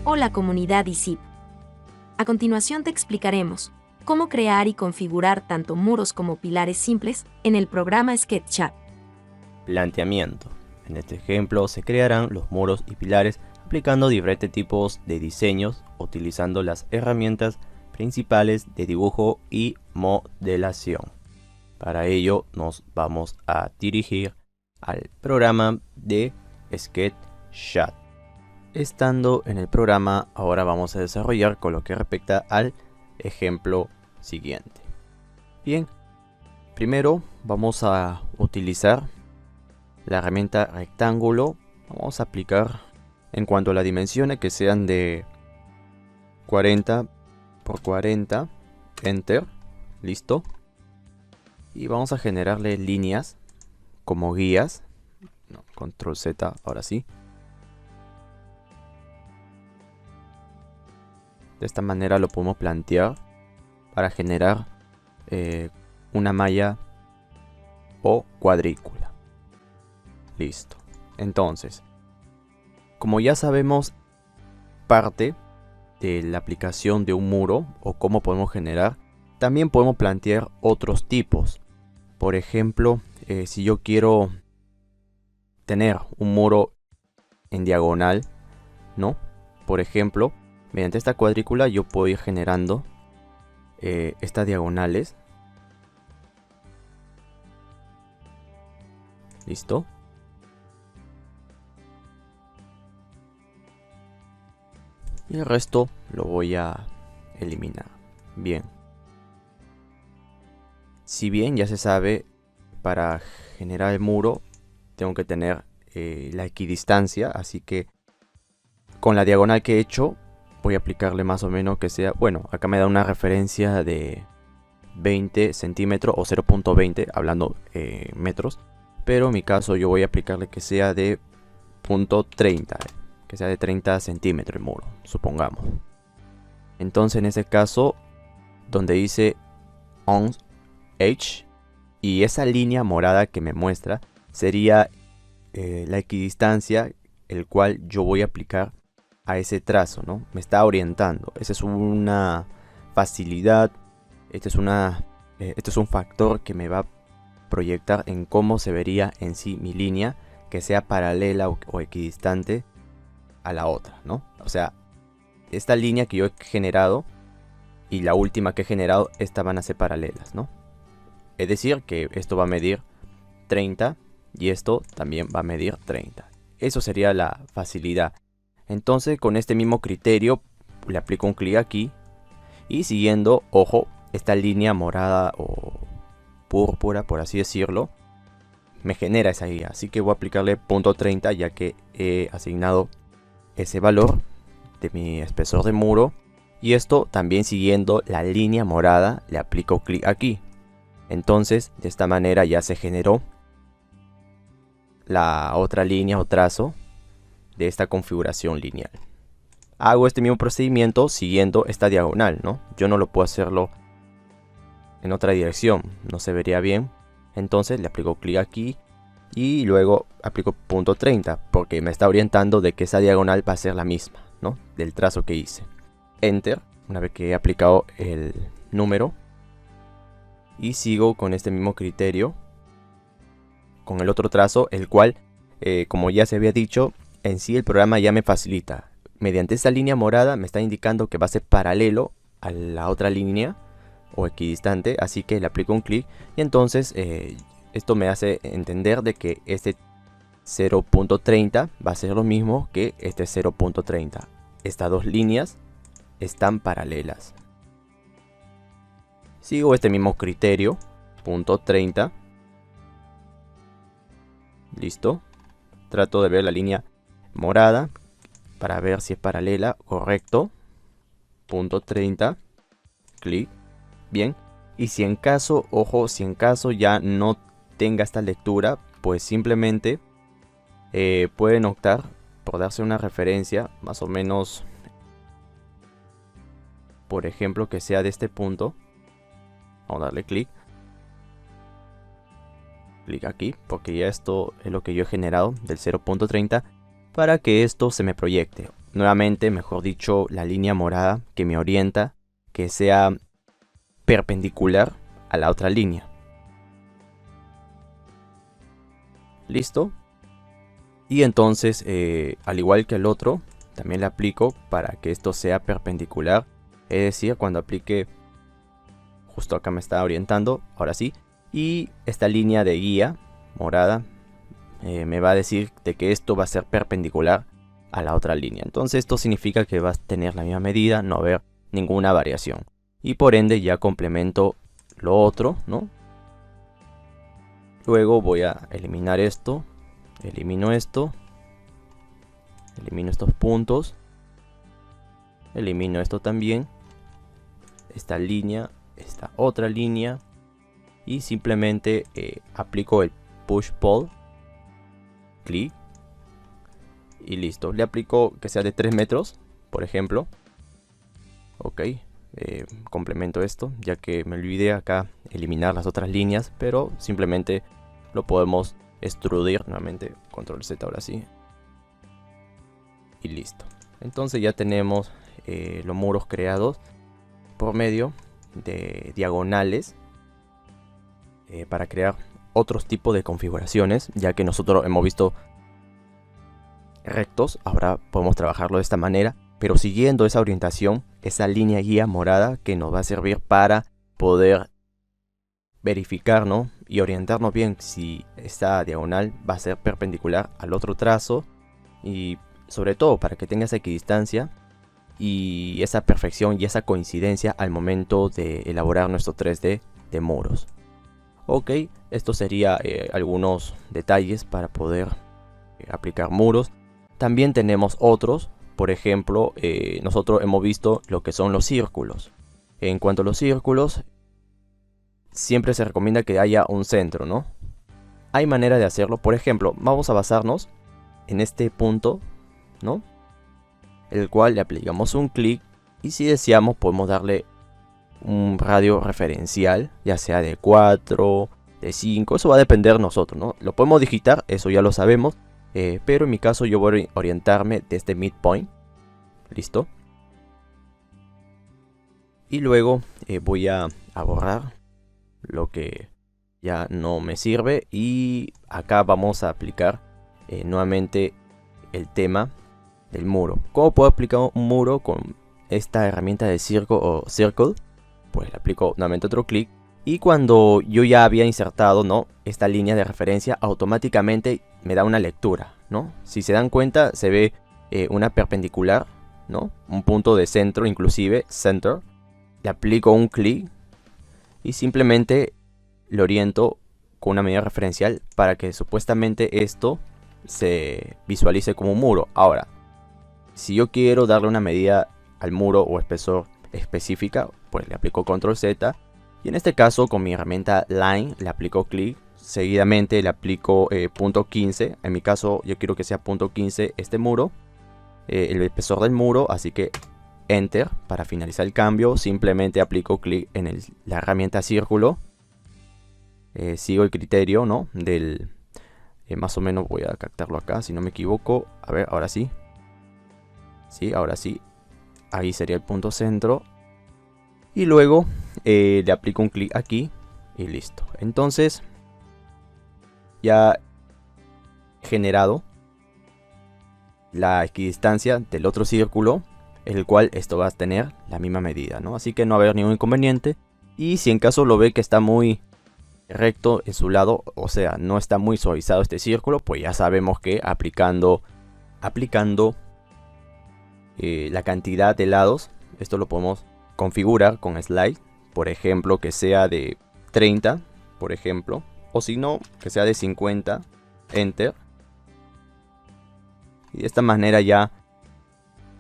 Hola comunidad ISIP. A continuación te explicaremos cómo crear y configurar tanto muros como pilares simples en el programa SketchUp. Planteamiento. En este ejemplo se crearán los muros y pilares aplicando diferentes tipos de diseños utilizando las herramientas principales de dibujo y modelación. Para ello nos vamos a dirigir al programa de SketchUp. Estando en el programa, ahora vamos a desarrollar con lo que respecta al ejemplo siguiente. Bien, primero vamos a utilizar la herramienta rectángulo. Vamos a aplicar en cuanto a las dimensiones que sean de 40 por 40, enter, listo. Y vamos a generarle líneas como guías, control Z, ahora sí. De esta manera lo podemos plantear para generar una malla o cuadrícula. Listo. Entonces, como ya sabemos parte de la aplicación de un muro o cómo podemos generar, también podemos plantear otros tipos. Por ejemplo, si yo quiero tener un muro en diagonal, ¿no? Por ejemplo, mediante esta cuadrícula yo puedo ir generando estas diagonales. ¿Listo? Y el resto lo voy a eliminar. Bien. Si bien ya se sabe, para generar el muro tengo que tener la equidistancia, así que con la diagonal que he hecho voy a aplicarle más o menos que sea, bueno, acá me da una referencia de 20 centímetros o 0.20, hablando metros, pero en mi caso yo voy a aplicarle que sea de 0.30, que sea de 30 centímetros el muro, supongamos. Entonces en ese caso, donde dice on edge y esa línea morada que me muestra sería la equidistancia el cual yo voy a aplicar a ese trazo, ¿no? Me está orientando. Esa es una facilidad. Este es un factor que me va a proyectar en cómo se vería en sí mi línea, que sea paralela o equidistante a la otra, ¿no? O sea, esta línea que yo he generado y la última que he generado, estas van a ser paralelas, ¿no? Es decir, que esto va a medir 30 y esto también va a medir 30. Eso sería la facilidad. Entonces, con este mismo criterio, le aplico un clic aquí y siguiendo, ojo, esta línea morada o púrpura, por así decirlo, me genera esa guía. Así que voy a aplicarle 0.30 ya que he asignado ese valor de mi espesor de muro. Y esto también siguiendo la línea morada, le aplico clic aquí. Entonces, de esta manera ya se generó la otra línea o trazo de esta configuración lineal. Hago este mismo procedimiento siguiendo esta diagonal, ¿no? Yo no lo puedo hacerlo en otra dirección, no se vería bien. Entonces le aplico clic aquí y luego aplico 0.30 porque me está orientando de que esa diagonal va a ser la misma, ¿no? Del trazo que hice. Enter, una vez que he aplicado el número. Y sigo con este mismo criterio con el otro trazo, el cual, como ya se había dicho, en sí el programa ya me facilita. Mediante esta línea morada me está indicando que va a ser paralelo a la otra línea o equidistante, así que le aplico un clic y entonces esto me hace entender de que este 0.30 va a ser lo mismo que este 0.30. Estas dos líneas están paralelas. Sigo este mismo criterio, 0.30. Listo. Trato de ver la línea morada para ver si es paralela. Correcto. 0.30. Clic. Bien. Y si en caso, ojo, si en caso ya no tenga esta lectura, pues simplemente pueden optar por darse una referencia más o menos, por ejemplo, que sea de este punto. Vamos a darle clic. Clic aquí, porque ya esto es lo que yo he generado del 0.30 para que esto se me proyecte. nuevamente, mejor dicho, la línea morada que me orienta, que sea perpendicular a la otra línea. Listo. Y entonces, al igual que el otro, también le aplico para que esto sea perpendicular. Es decir, cuando aplique, justo acá me está orientando, ahora sí. Y esta línea de guía morada me va a decir de que esto va a ser perpendicular a la otra línea. Entonces esto significa que va a tener la misma medida, no va a haber ninguna variación. Y por ende ya complemento lo otro, ¿no? Luego voy a eliminar esto. Elimino esto. Elimino estos puntos. Elimino esto también. Esta línea. Esta otra línea. Y simplemente aplico el push pull. Clic. Y listo. Le aplico que sea de 3 metros. Por ejemplo. Ok. Complemento esto. Ya que me olvidé acá eliminar las otras líneas. Pero simplemente lo podemos extrudir nuevamente. Control Z ahora sí. Y listo. Entonces ya tenemos los muros creados por medio de diagonales para crear otros tipos de configuraciones, ya que nosotros hemos visto rectos. Ahora podemos trabajarlo de esta manera, pero siguiendo esa orientación, esa línea guía morada que nos va a servir para poder verificar, ¿no? Y orientarnos bien si esta diagonal va a ser perpendicular al otro trazo, y sobre todo para que tenga esa equidistancia y esa perfección y esa coincidencia al momento de elaborar nuestro 3D de muros. Ok, esto sería algunos detalles para poder aplicar muros. También tenemos otros. Por ejemplo, nosotros hemos visto lo que son los círculos. En cuanto a los círculos, siempre se recomienda que haya un centro, ¿no? Hay manera de hacerlo. Por ejemplo, vamos a basarnos en este punto, ¿no? El cual le aplicamos un clic, y si deseamos podemos darle un radio referencial, ya sea de 4, de 5, eso va a depender de nosotros, ¿no? Lo podemos digitar, eso ya lo sabemos, pero en mi caso yo voy a orientarme desde midpoint. Listo. Y luego voy a borrar lo que ya no me sirve, y acá vamos a aplicar nuevamente el tema del muro. ¿Cómo puedo aplicar un muro con esta herramienta de circle o circle? Pues le aplico nuevamente otro clic, y cuando yo ya había insertado, ¿no?, esta línea de referencia, automáticamente me da una lectura, ¿no? Si se dan cuenta, se ve una perpendicular, ¿no? Un punto de centro, inclusive center. Le aplico un clic y simplemente lo oriento con una medida referencial para que supuestamente esto se visualice como un muro. Ahora, si yo quiero darle una medida al muro o espesor específica, pues le aplico control Z, y en este caso con mi herramienta line le aplico clic, seguidamente le aplico punto 15. En mi caso yo quiero que sea punto 15 este muro, el espesor del muro, así que enter para finalizar el cambio. Simplemente aplico clic en la herramienta círculo, sigo el criterio, ¿no?, del más o menos voy a captarlo acá si no me equivoco. A ver, ahora sí. Sí, ahora sí. Ahí sería el punto centro. Y luego le aplico un clic aquí y listo. Entonces ya he generado la equidistancia del otro círculo, el cual esto va a tener la misma medida, ¿no? Así que no va a haber ningún inconveniente. Y si en caso lo ve que está muy recto en su lado, o sea, no está muy suavizado este círculo, pues ya sabemos que aplicando la cantidad de lados, esto lo podemos configurar con slide, por ejemplo que sea de 30, por ejemplo, o si no, que sea de 50, enter, y de esta manera ya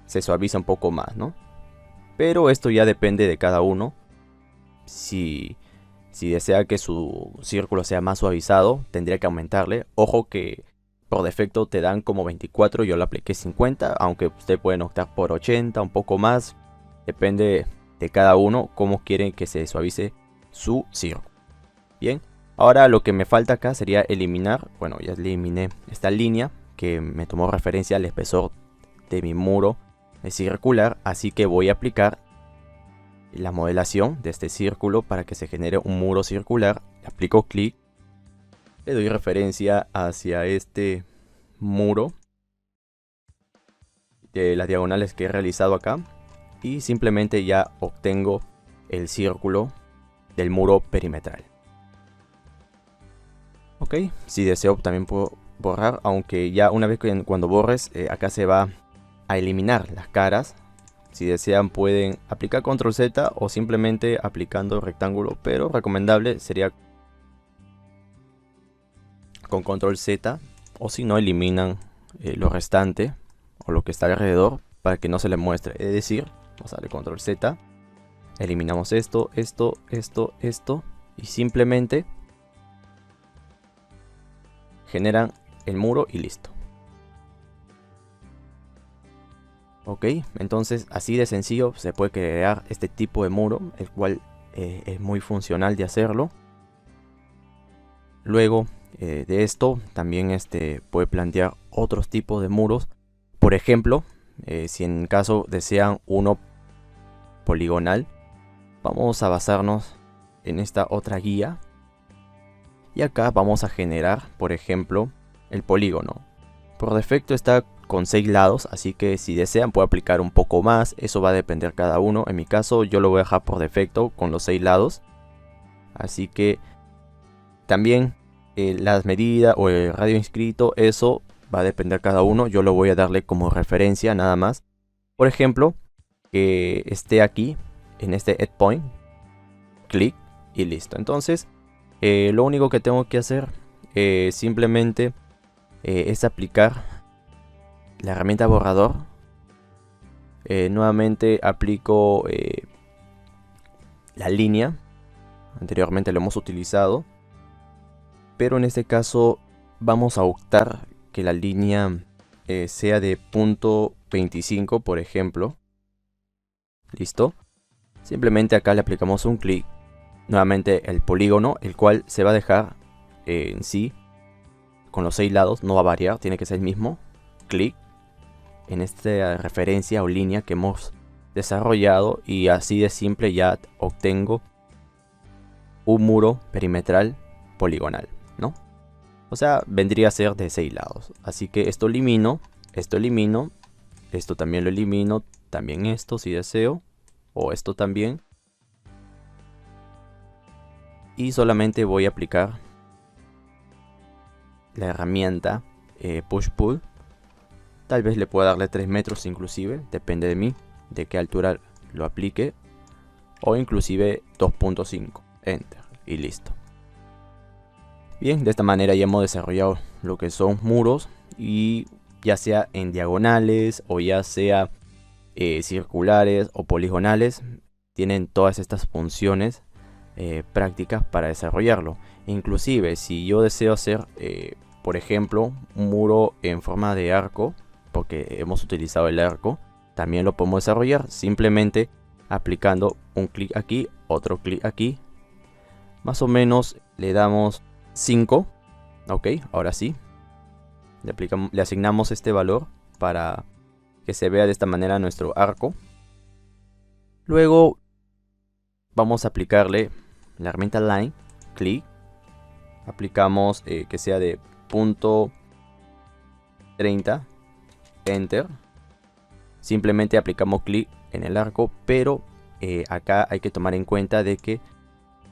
se suaviza un poco más, ¿no? Pero esto ya depende de cada uno. Si desea que su círculo sea más suavizado, tendría que aumentarle. Ojo que por defecto te dan como 24, yo le apliqué 50, aunque usted puede optar por 80, un poco más. Depende de cada uno cómo quieren que se suavice su círculo. Bien, ahora lo que me falta acá sería eliminar, bueno, ya eliminé esta línea que me tomó referencia al espesor de mi muro es circular, así que voy a aplicar la modelación de este círculo para que se genere un muro circular. Le aplico clic, le doy referencia hacia este muro de las diagonales que he realizado acá y simplemente ya obtengo el círculo del muro perimetral. Ok, si deseo también puedo borrar, aunque ya una vez que cuando borres acá se va a eliminar las caras. Si desean pueden aplicar control Z o simplemente aplicando rectángulo, pero recomendable sería con control Z, o si no eliminan lo restante o lo que está alrededor para que no se le muestre. Es decir, vamos a darle control Z, eliminamos esto y simplemente generan el muro y listo. Ok, entonces así de sencillo se puede crear este tipo de muro, el cual es muy funcional de hacerlo. Luego de esto también puede plantear otros tipos de muros. Por ejemplo, si en caso desean uno poligonal, vamos a basarnos en esta otra guía. Y acá vamos a generar, por ejemplo, el polígono. Por defecto está con 6 lados, así que si desean puedo aplicar un poco más. Eso va a depender cada uno. En mi caso yo lo voy a dejar por defecto con los 6 lados. Así que también las medidas o el radio inscrito, eso va a depender cada uno. Yo lo voy a darle como referencia nada más. Por ejemplo, que esté aquí en este End Point. Clic y listo. Entonces lo único que tengo que hacer simplemente es aplicar la herramienta borrador. Nuevamente aplico la línea. Anteriormente lo hemos utilizado, pero en este caso vamos a optar que la línea sea de punto 25, por ejemplo. Listo. Simplemente acá le aplicamos un clic. Nuevamente el polígono, el cual se va a dejar en sí con los 6 lados, no va a variar, tiene que ser el mismo. Clic en esta referencia o línea que hemos desarrollado y así de simple ya obtengo un muro perimetral poligonal, ¿no? O sea, vendría a ser de 6 lados. Así que esto elimino, esto también lo elimino, también esto si deseo, o esto también. Y solamente voy a aplicar la herramienta Push Pull. Tal vez le pueda darle 3 metros inclusive, depende de mí, de qué altura lo aplique. O inclusive 2.5, Enter y listo. Bien, de esta manera ya hemos desarrollado lo que son muros, y ya sea en diagonales o ya sea circulares o poligonales, tienen todas estas funciones prácticas para desarrollarlo. Inclusive si yo deseo hacer por ejemplo un muro en forma de arco, porque hemos utilizado el arco, también lo podemos desarrollar simplemente aplicando un clic aquí, otro clic aquí. Más o menos le damos 5. Ok, ahora sí le asignamos este valor para que se vea de esta manera nuestro arco. Luego vamos a aplicarle la herramienta Line, clic, aplicamos que sea de punto 30, Enter. Simplemente aplicamos clic en el arco, pero acá hay que tomar en cuenta de que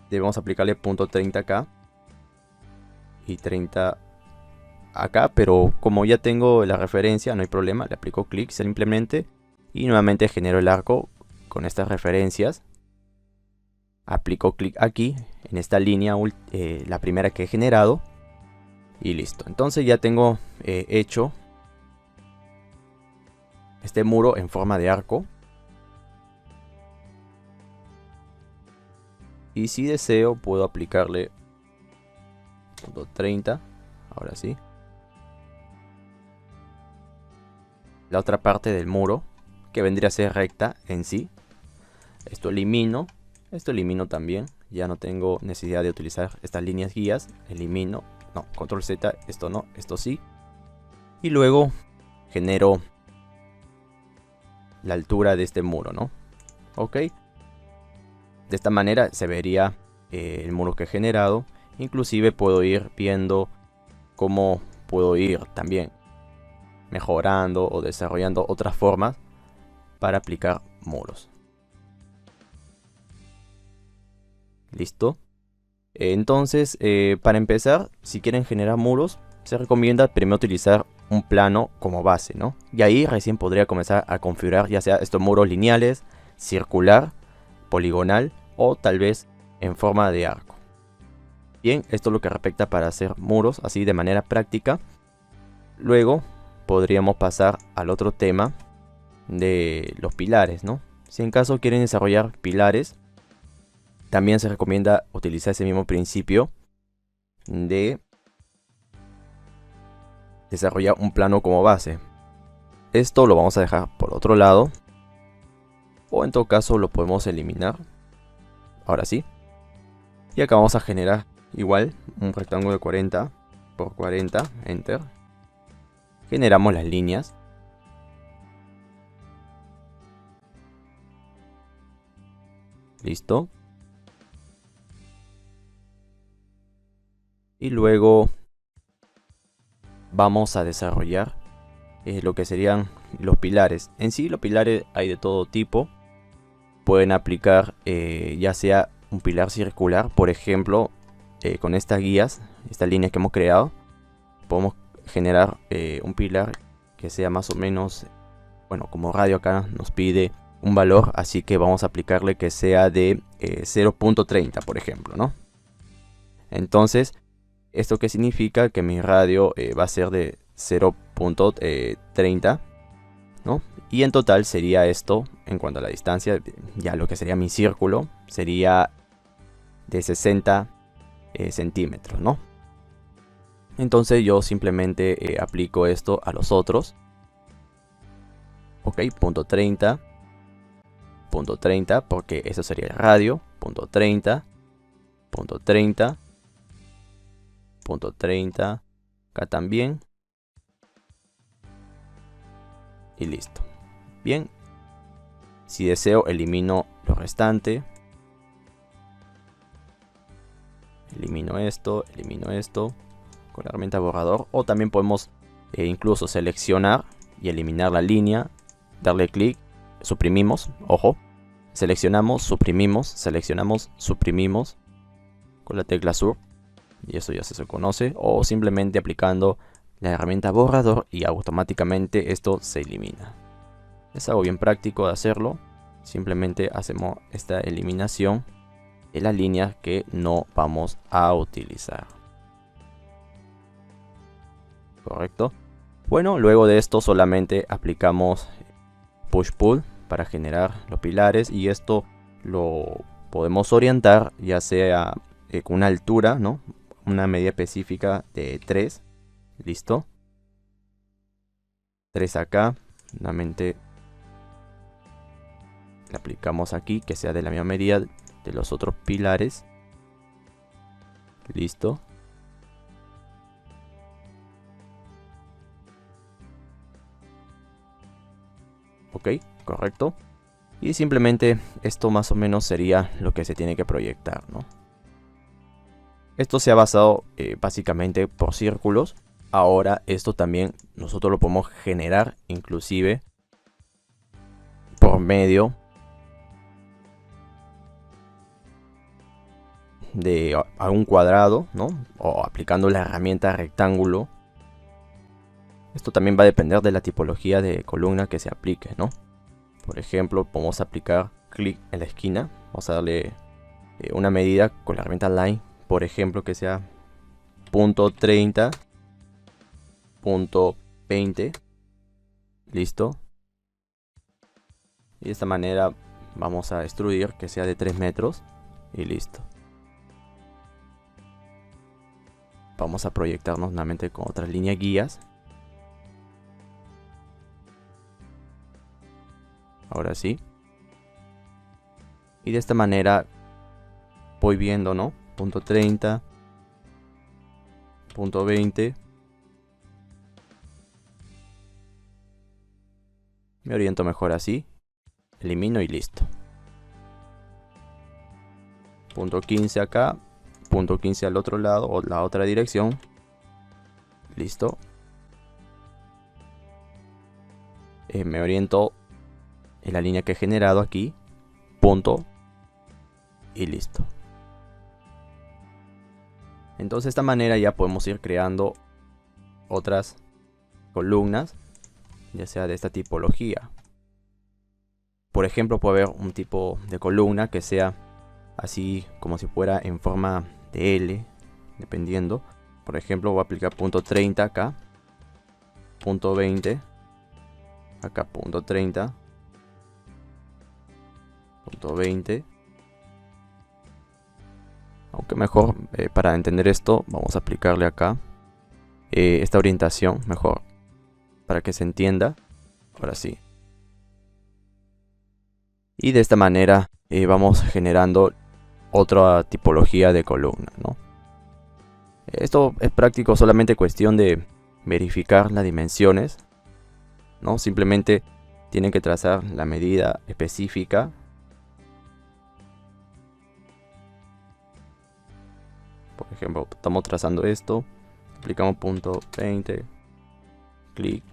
debemos aplicarle punto 30 acá y 30 acá, pero como ya tengo la referencia no hay problema, le aplico clic simplemente y nuevamente genero el arco con estas referencias. Aplico clic aquí en esta línea, la primera que he generado, y listo. Entonces ya tengo hecho este muro en forma de arco. Y si deseo puedo aplicarle punto 30, ahora sí, la otra parte del muro que vendría a ser recta en sí. Esto elimino también, ya no tengo necesidad de utilizar estas líneas guías. Elimino, no, control Z, esto no, esto sí. Y luego genero la altura de este muro, ¿no? Ok. De esta manera se vería el muro que he generado. Inclusive puedo ir viendo cómo puedo ir también mejorando o desarrollando otras formas para aplicar muros. ¿Listo? Entonces, para empezar, si quieren generar muros, se recomienda primero utilizar un plano como base, ¿no? Y ahí recién podría comenzar a configurar ya sea estos muros lineales, circular, poligonal o tal vez en forma de arco. Bien, esto es lo que respecta para hacer muros así de manera práctica. Luego podríamos pasar al otro tema de los pilares, ¿no? Si en caso quieren desarrollar pilares, también se recomienda utilizar ese mismo principio de desarrollar un plano como base. Esto lo vamos a dejar por otro lado, o en todo caso lo podemos eliminar. Ahora sí. Y acá vamos a generar igual un rectángulo de 40 por 40, enter. Generamos las líneas. Listo. Y luego vamos a desarrollar lo que serían los pilares. En sí los pilares hay de todo tipo. Pueden aplicar ya sea un pilar circular, por ejemplo, con estas guías, estas líneas que hemos creado, podemos generar un pilar que sea más o menos, bueno, como radio acá nos pide un valor, así que vamos a aplicarle que sea de 0.30, por ejemplo, ¿no? Entonces, ¿esto qué significa? Que mi radio va a ser de 0.30, ¿no? Y en total sería esto, en cuanto a la distancia, ya lo que sería mi círculo, sería de 60 centímetros, ¿no? Entonces yo simplemente aplico esto a los otros. Ok, punto 30, porque eso sería el radio, punto 30, punto 30, punto 30, acá también. Y listo. Bien, si deseo elimino lo restante. Elimino esto con la herramienta borrador. O también podemos incluso seleccionar y eliminar la línea. Darle clic, suprimimos, ojo. Seleccionamos, suprimimos con la tecla sur. Y eso ya se conoce. O simplemente aplicando la herramienta borrador y automáticamente esto se elimina. Es algo bien práctico de hacerlo. Simplemente hacemos esta eliminación de la línea que no vamos a utilizar. Correcto. Bueno, luego de esto solamente aplicamos push pull para generar los pilares, y esto lo podemos orientar ya sea con una altura, ¿no? Una medida específica de 3. Listo. 3 acá. Nuevamente le aplicamos aquí que sea de la misma medida de los otros pilares. Listo. Ok, correcto. Y simplemente esto más o menos sería lo que se tiene que proyectar, ¿no? Esto se ha basado básicamente por círculos. Ahora esto también nosotros lo podemos generar inclusive por medio de un cuadrado, ¿no? O aplicando la herramienta rectángulo. Esto también va a depender de la tipología de columna que se aplique, ¿no? Por ejemplo, podemos aplicar clic en la esquina. Vamos a darle una medida con la herramienta line, por ejemplo, que sea punto 30, punto 20. Listo. Y de esta manera vamos a extruir que sea de 3 metros. Y listo. Vamos a proyectarnos nuevamente con otras líneas guías. Ahora sí. Y de esta manera voy viendo, ¿no? Punto 30, punto 20. Me oriento mejor así. Elimino y listo. Punto 15 acá. Punto 15 al otro lado o la otra dirección. Listo. Me oriento en la línea que he generado aquí. Punto. Y listo. Entonces de esta manera ya podemos ir creando otras columnas, ya sea de esta tipología. Por ejemplo, puede haber un tipo de columna que sea así como si fuera en forma de L, dependiendo. Por ejemplo, voy a aplicar punto 30 acá, punto 20, acá punto 30, punto 20. Aunque mejor, para entender esto, vamos a aplicarle acá esta orientación, mejor, para que se entienda. Ahora sí. Y de esta manera vamos generando otra tipología de columna, ¿no? Esto es práctico, solamente cuestión de verificar las dimensiones, ¿no? Simplemente tienen que trazar la medida específica. Por ejemplo, estamos trazando esto, aplicamos punto 20, clic,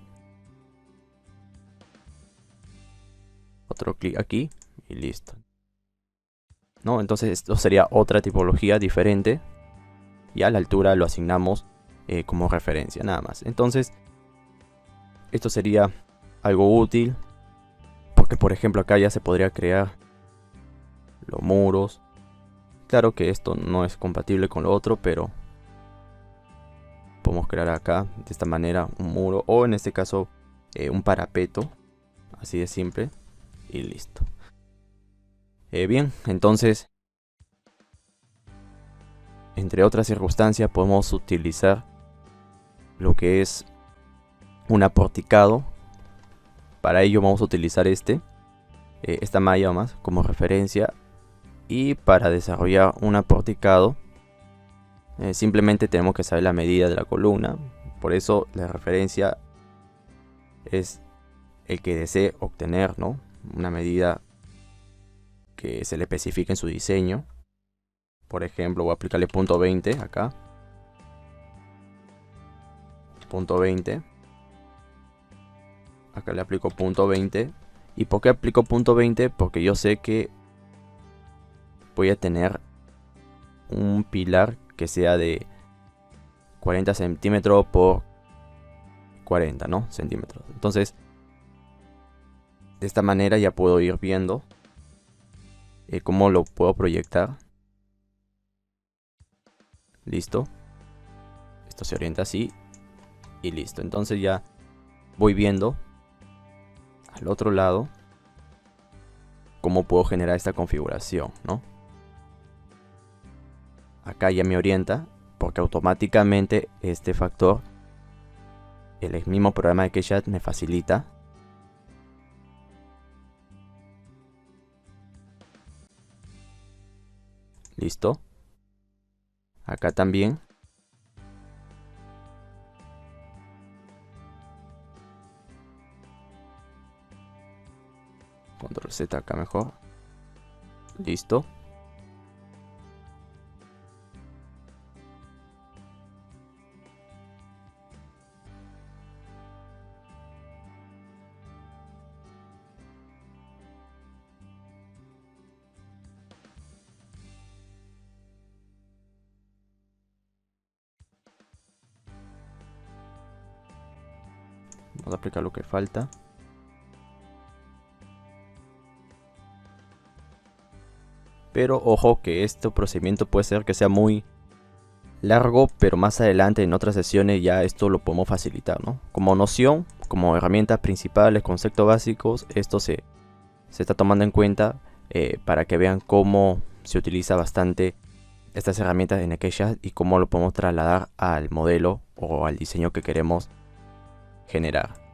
otro clic aquí y listo, ¿no? Entonces esto sería otra tipología diferente y a la altura lo asignamos como referencia nada más. Entonces esto sería algo útil porque, por ejemplo, acá ya se podría crear los muros. Claro que esto no es compatible con lo otro, pero podemos crear acá de esta manera un muro, o en este caso un parapeto, así de simple, y listo. Bien, entonces, entre otras circunstancias, podemos utilizar lo que es un aporticado. Para ello vamos a utilizar esta malla más como referencia, y para desarrollar un aporticado simplemente tenemos que saber la medida de la columna. Por eso la referencia es el que desee obtener, ¿no? Una medida que se le especifique en su diseño. Por ejemplo, voy a aplicarle punto 20 acá. Punto 20. Acá le aplico punto 20. ¿Y por qué aplico punto 20? Porque yo sé que voy a tener un pilar que sea de 40 centímetros por 40, ¿no? Centímetros. Entonces, de esta manera ya puedo ir viendo cómo lo puedo proyectar. Listo. Esto se orienta así. Y listo. Entonces ya voy viendo al otro lado cómo puedo generar esta configuración, ¿no? Acá ya me orienta porque automáticamente este factor, el mismo programa de KeyChat me facilita. Listo. Acá también. Control Z acá mejor. Listo. Vamos a aplicar lo que falta. Pero ojo que este procedimiento puede ser que sea muy largo, pero más adelante en otras sesiones ya esto lo podemos facilitar, ¿no? Como noción, como herramientas principales, conceptos básicos, esto se está tomando en cuenta para que vean cómo se utiliza bastante estas herramientas en KeyChat y cómo lo podemos trasladar al modelo o al diseño que queremos generar.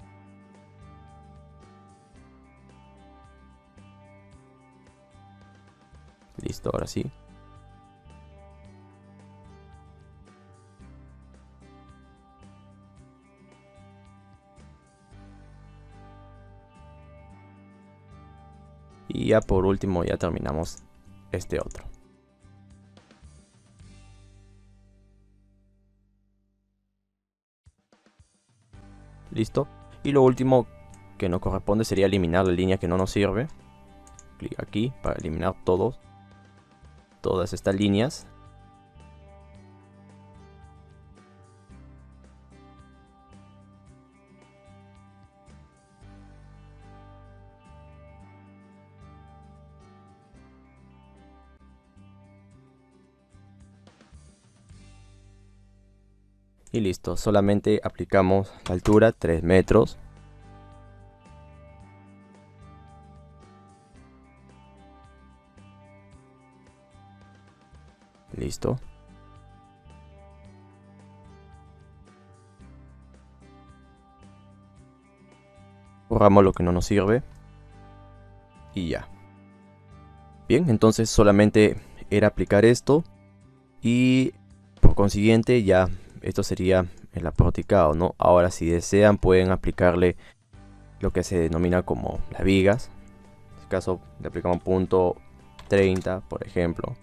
Listo, ahora sí. Y ya por último ya terminamos este otro. Listo. Y lo último que nos corresponde sería eliminar la línea que no nos sirve. Clic aquí para eliminar todas estas líneas. Y listo, solamente aplicamos la altura 3 metros. Listo. Borramos lo que no nos sirve. Y ya. Bien, entonces solamente era aplicar esto. Y por consiguiente ya esto sería el aporticado, ¿no? Ahora si desean pueden aplicarle lo que se denomina como las vigas. En este caso le aplicamos punto 30, por ejemplo.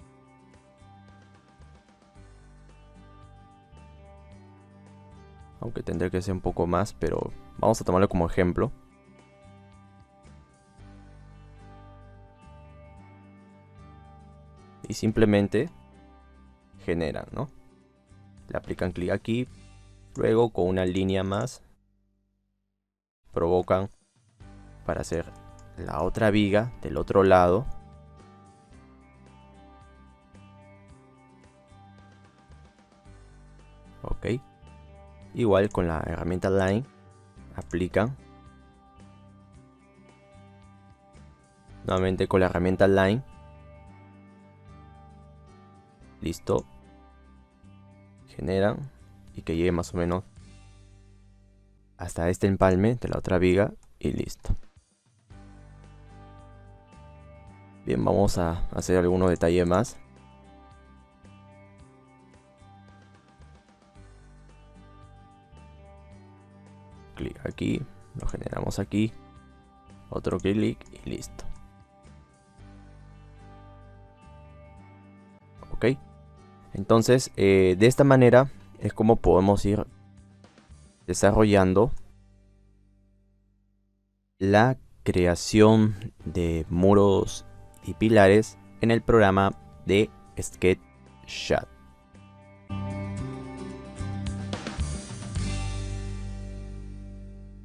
Aunque tendré que ser un poco más, pero vamos a tomarlo como ejemplo. Y simplemente generan, ¿no? Le aplican clic aquí. Luego con una línea más provocan para hacer la otra viga del otro lado. Ok. Igual con la herramienta Line aplican. Nuevamente con la herramienta Line. Listo. Generan y que llegue más o menos hasta este empalme de la otra viga y listo. Bien, vamos a hacer algunos detalles más. Clic aquí, lo generamos aquí, otro clic y listo. Ok, entonces de esta manera es como podemos ir desarrollando la creación de muros y pilares en el programa de SketchUp.